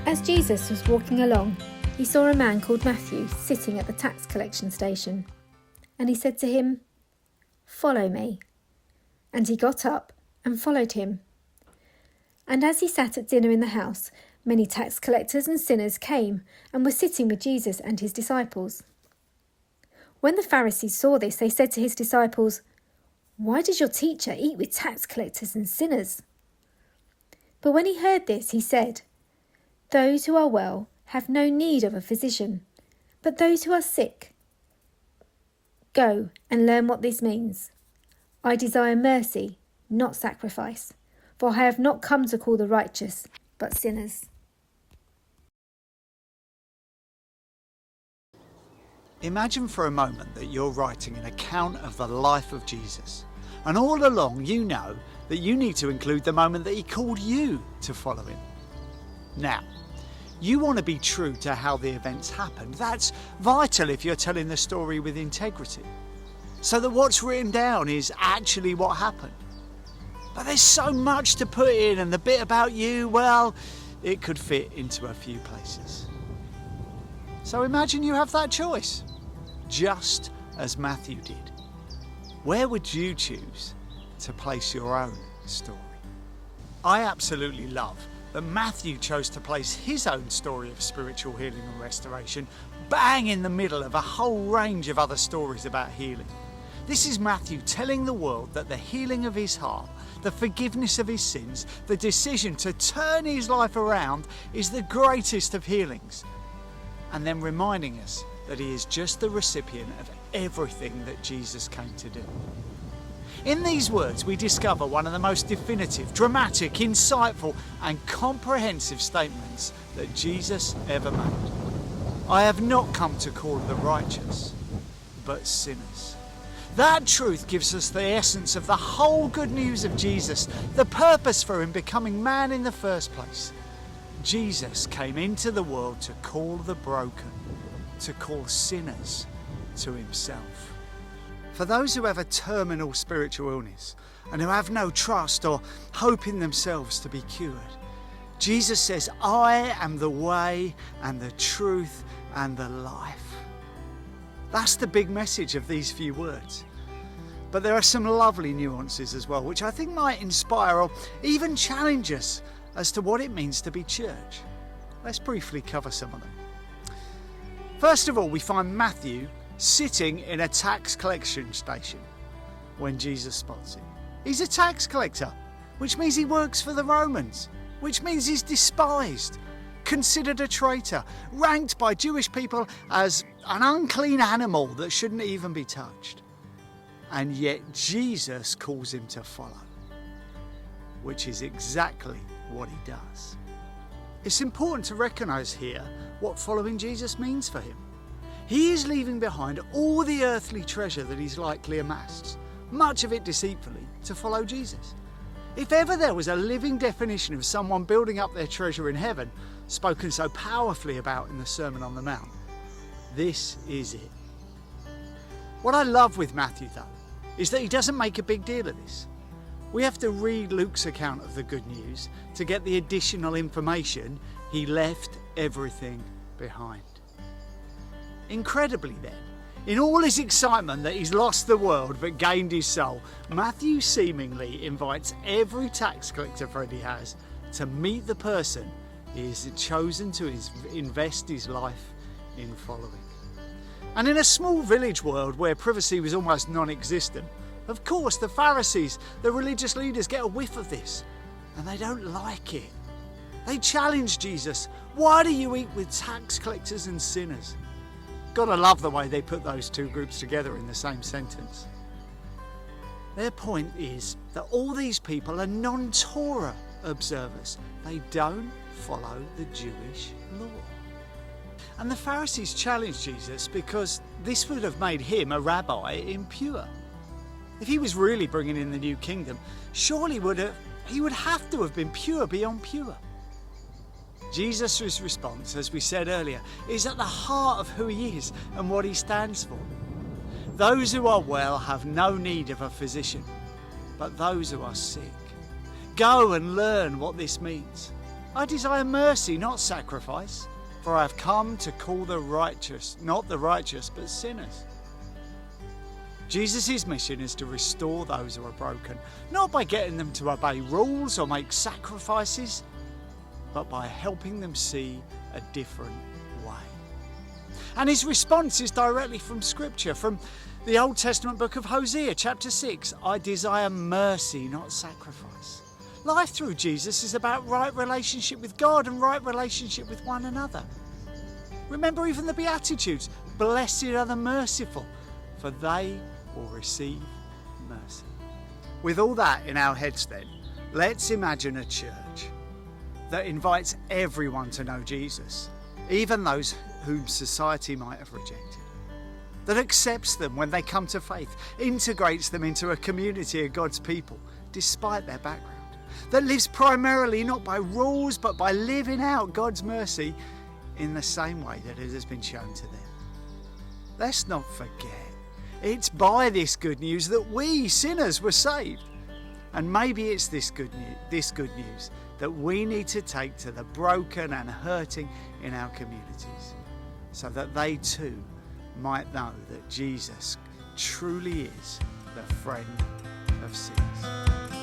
As Jesus was walking along, he saw a man called Matthew sitting at the tax collection station. And he said to him, "Follow me." And he got up and followed him. And as he sat at dinner in the house, many tax collectors and sinners came and were sitting with Jesus and his disciples. When the Pharisees saw this, they said to his disciples, "Why does your teacher eat with tax collectors and sinners?" But when he heard this, he said, "Those who are well have no need of a physician, but those who are sick. Go and learn what this means. I desire mercy, not sacrifice, for I have not come to call the righteous, but sinners." Imagine for a moment that you're writing an account of the life of Jesus, and all along you know that you need to include the moment that he called you to follow him. Now, you want to be true to how the events happened. That's vital if you're telling the story with integrity, so that what's written down is actually what happened. But there's so much to put in, and the bit about you, well, it could fit into a few places. So imagine you have that choice, just as Matthew did. Where would you choose to place your own story? I absolutely love that Matthew chose to place his own story of spiritual healing and restoration bang in the middle of a whole range of other stories about healing. This is Matthew telling the world that the healing of his heart, the forgiveness of his sins, the decision to turn his life around is the greatest of healings. And then reminding us that he is just the recipient of everything that Jesus came to do. In these words, we discover one of the most definitive, dramatic, insightful, and comprehensive statements that Jesus ever made. I have not come to call the righteous, but sinners. That truth gives us the essence of the whole good news of Jesus, the purpose for him becoming man in the first place. Jesus came into the world to call the broken, to call sinners to himself. For those who have a terminal spiritual illness and who have no trust or hope in themselves to be cured, Jesus says, "I am the way and the truth and the life." That's the big message of these few words. But there are some lovely nuances as well, which I think might inspire or even challenge us as to what it means to be church. Let's briefly cover some of them. First of all, we find Matthew sitting in a tax collection station when Jesus spots him. He's a tax collector, which means he works for the Romans, which means he's despised, considered a traitor, ranked by Jewish people as an unclean animal that shouldn't even be touched. And yet Jesus calls him to follow, which is exactly what he does. It's important to recognise here what following Jesus means for him. He is leaving behind all the earthly treasure that he's likely amassed, much of it deceitfully, to follow Jesus. If ever there was a living definition of someone building up their treasure in heaven, spoken so powerfully about in the Sermon on the Mount, this is it. What I love with Matthew, though, is that he doesn't make a big deal of this. We have to read Luke's account of the good news to get the additional information. He left everything behind. Incredibly then, in all his excitement that he's lost the world but gained his soul, Matthew seemingly invites every tax collector friend he has to meet the person he has chosen to invest his life in following. And in a small village world where privacy was almost non-existent, of course the Pharisees, the religious leaders, get a whiff of this and they don't like it. They challenge Jesus. Why do you eat with tax collectors and sinners? Gotta love the way they put those two groups together in the same sentence. Their point is that all these people are non-Torah observers. They don't follow the Jewish law. And the Pharisees challenged Jesus because this would have made him, a rabbi, impure. If he was really bringing in the new kingdom, surely he would have to have been pure beyond pure. Jesus' response, as we said earlier, is at the heart of who he is and what he stands for. Those who are well have no need of a physician, but those who are sick. Go and learn what this means. I desire mercy, not sacrifice, for I have come to call the righteous, not the righteous, but sinners. Jesus' mission is to restore those who are broken, not by getting them to obey rules or make sacrifices, but by helping them see a different way. And his response is directly from Scripture, from the Old Testament book of Hosea, chapter 6. I desire mercy, not sacrifice. Life through Jesus is about right relationship with God and right relationship with one another. Remember even the Beatitudes. Blessed are the merciful, for they will receive mercy. With all that in our heads then, let's imagine a church that invites everyone to know Jesus, even those whom society might have rejected. That accepts them when they come to faith, integrates them into a community of God's people, despite their background. That lives primarily not by rules, but by living out God's mercy in the same way that it has been shown to them. Let's not forget, it's by this good news that we sinners were saved. And maybe it's this good news that we need to take to the broken and hurting in our communities, so that they too might know that Jesus truly is the friend of sinners.